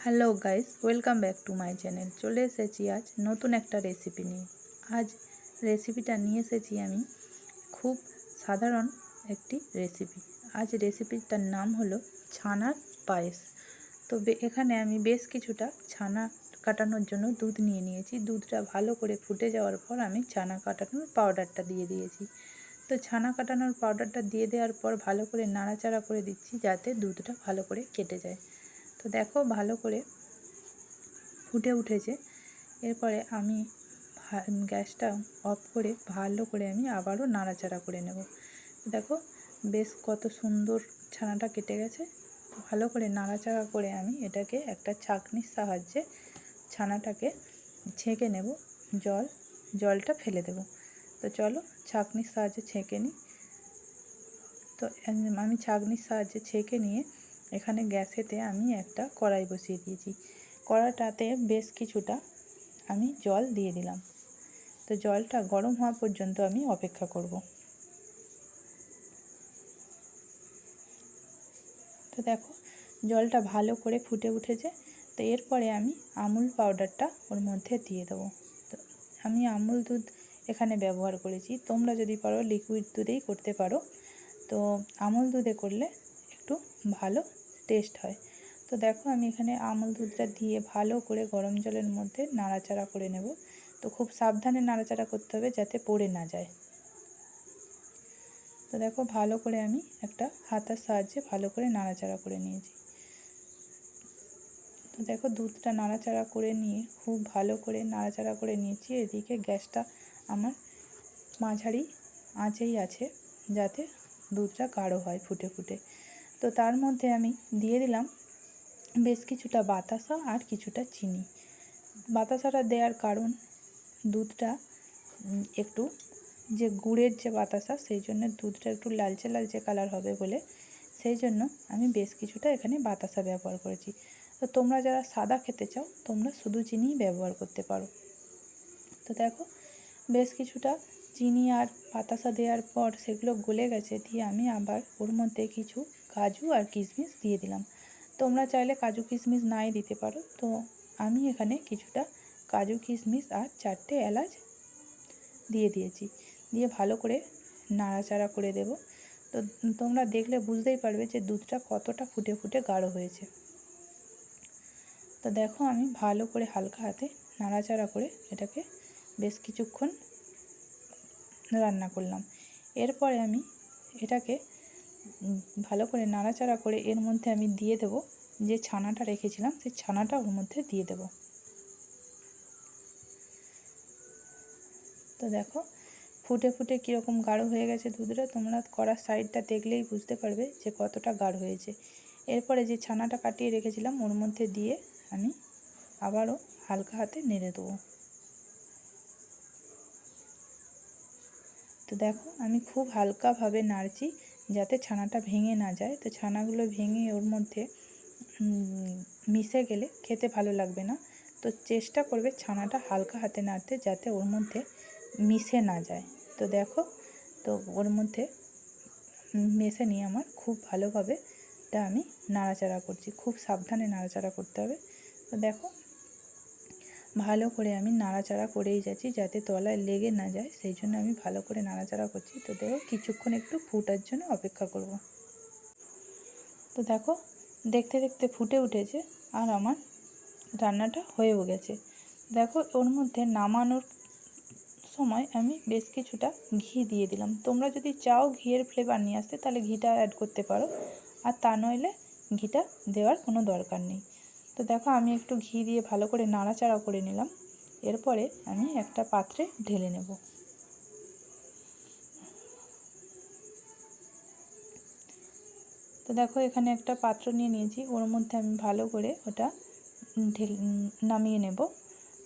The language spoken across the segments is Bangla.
Hello guys, welcome back to my channel. চলে এসেছি আজ নতুন একটা রেসিপি নিয়ে। আজ রেসিপিটা নিয়ে এসেছি আমি খুব সাধারণ একটি রেসিপি। আজ রেসিপিটার নাম হলো ছানার পায়েস। তো এখানে আমি বেশ কিছুটা ছানা কাটানোর জন্য দুধ নিয়ে নিয়েছি। দুধটা ভালো করে ফুটে যাওয়ার পর আমি ছানা কাটানোর পাউডারটা দিয়ে দিয়েছি। তো ছানা কাটানোর পাউডারটা দিয়ে দেওয়ার পর ভালো করে নাড়াচাড়া করে দিচ্ছি যাতে দুধটা ভালো করে কেটে যায়। তো দেখো ভালো করে ফুটে উঠেছে। এরপরে আমি গ্যাসটা অফ করে ভালো করে আমি আবারও নাড়াচাড়া করে নেব। দেখো বেশ কত সুন্দর ছানাটা কেটে গেছে। ভালো করে নাড়াচাড়া করে আমি এটাকে একটা ছাঁকনির সাহায্যে ছানাটাকে ছেঁকে নেব। জলটা ফেলে দেব। তো চলো ছাঁকনির সাহায্যে ছেঁকে নিই। তো আমি ছাঁকনির সাহায্যে ছেঁকে নিয়ে এখানে গ্যাসেতে আমি একটা কড়াই বসিয়ে দিয়েছি। কড়াটাতে বেশ কিছুটা আমি জল দিয়ে দিলাম। তো জলটা গরম হওয়া পর্যন্ত আমি অপেক্ষা করব। তো দেখো জলটা ভালো করে ফুটে উঠেছে। তো এরপরে আমি আমুল পাউডারটা ওর মধ্যে দিয়ে দেবো। তো আমি আমুল দুধ এখানে ব্যবহার করেছি, তোমরা যদি পারো লিকুইড দুধেই করতে পারো। তো আমুল দুধে করলে একটু ভালো টেস্ট হয়। তো দেখো আমি এখানে আমুল দুধটা দিয়ে ভালো করে গরম জলের মধ্যে নাড়াচাড়া করে নেব। তো খুব সাবধানে নাড়াচাড়া করতে হবে যাতে পড়ে না যায়। তো দেখো ভালো করে আমি একটা হাতার সাহায্যে ভালো করে নাড়াচাড়া করে নিয়েছি। তো দেখো দুধটা নাড়াচাড়া করে নিয়ে খুব ভালো করে নাড়াচাড়া করে নিয়েছি। এদিকে গ্যাসটা আমার মাঝারি আঁচেই আছে যাতে দুধটা গাঢ় হয় ফুটে ফুটে। তো তার মধ্যে আমি দিয়ে দিলাম বেশ কিছুটা বাতাসা আর কিছুটা চিনি। বাতাসাটা দেওয়ার কারণ দুধটা একটু যে গুড়ের যে বাতাসা সেই জন্য দুধটা একটু লালচে লালচে কালার হবে বলে সেই জন্য আমি বেশ কিছুটা এখানে বাতাসা ব্যবহার করেছি। তো তোমরা যারা সাদা খেতে চাও তোমরা শুধু চিনি ব্যবহার করতে পারো। তো দেখো বেশ কিছুটা চিনি আর বাতাসা দেওয়ার পর সেগুলো গলে গেছে। দিয়ে আমি আবার ওর মধ্যে কিছু কাজু আর কিশমিশ দিয়ে দিলাম। তোমরা চাইলে কাজু কিশমিশ নাই দিতে পারো। তো আমি এখানে কিছুটা কাজু কিশমিশ আর 4টে এলাচ দিয়ে দিয়েছি। দিয়ে ভালো করে নাড়াচাড়া করে দেব। তো তোমরা দেখলে বুঝতেই পারবে যে দুধটা কতটা ফুটে ফুটে গাঢ় হয়েছে। তো দেখো আমি ভালো করে হালকা হাতে নাড়াচাড়া করে এটাকে বেশ কিছুক্ষণ রান্না করলাম। এরপরে আমি এটাকে ভালো করে নাড়াচাড়া করে এর মধ্যে আমি দিয়ে দেব যে ছানাটা রেখেছিলাম সেই ছানাটা ওর মধ্যে দিয়ে দেব। তো দেখো ফুটে ফুটে কীরকম গাঢ় হয়ে গেছে দুধটা। তোমরা কড়ার সাইডটা দেখলেই বুঝতে পারবে যে কতটা গাঢ় হয়েছে। এরপরে যে ছানাটা কাটিয়ে রেখেছিলাম ওর মধ্যে দিয়ে আমি আবারও হালকা হাতে নেড়ে দেবো। তো দেখো আমি খুব হালকাভাবে নাড়ছি যাতে ছানাটা ভেঙে না যায়। তো ছানাগুলো ভেঙে ওর মধ্যে মিশে গেলে খেতে ভালো লাগবে না। তো চেষ্টা করবে ছানাটা হালকা হাতে নাড়তে যাতে ওর মধ্যে মিশে না যায়। তো দেখো তো ওর মধ্যে মেশে নিয়ে আমার খুব ভালোভাবে এটা আমি নাড়াচাড়া করছি। খুব সাবধানে নাড়াচাড়া করতে হবে। তো দেখো ভালো করে আমি নাড়াচাড়া করেই যাচ্ছি যাতে তলায় লেগে না যায়, সেই জন্য আমি ভালো করে নাড়াচাড়া করছি। তো দেখো কিছুক্ষণ একটু ফুটার জন্য অপেক্ষা করব। তো দেখো দেখতে দেখতে ফুটে উঠেছে আর আমার রান্নাটা হয়েও গেছে। দেখো ওর মধ্যে নামানোর সময় আমি বেশ কিছুটা ঘি দিয়ে দিলাম। তোমরা যদি চাও ঘিয়ের ফ্লেভার নিয়ে আসতে তাহলে ঘিটা অ্যাড করতে পারো, আর তা নইলে ঘিটা দেওয়ার কোনো দরকার নেই। তো দেখো আমি একটু ঘি দিয়ে ভালো করে নাড়াচাড়া করে নিলাম। এরপরে আমি একটা পাত্রে ঢেলে নেব। তো দেখো এখানে একটা পাত্র নিয়ে নিয়েছি, ওর মধ্যে আমি ভালো করে ওটা নামিয়ে নেব।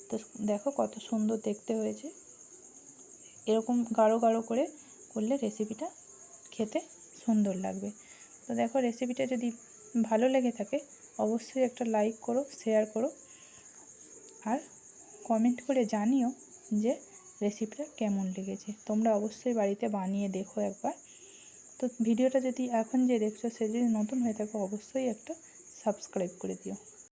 তো দেখো কত সুন্দর দেখতে হয়েছে। এরকম গাঢ় গাঢ় করে করলে রেসিপিটা খেতে সুন্দর লাগবে। তো দেখো রেসিপিটা যদি ভালো লেগে থাকে অবশ্যই একটা লাইক করো, শেয়ার করো আর কমেন্ট করে জানিও যে রেসিপিটা কেমন লেগেছে। তোমরা অবশ্যই বাড়িতে বানিয়ে দেখো একবার। তো ভিডিওটা যদি এখন যে দেখছো সে যদি নতুন হয়ে থাকে অবশ্যই একটা সাবস্ক্রাইব করে দিও।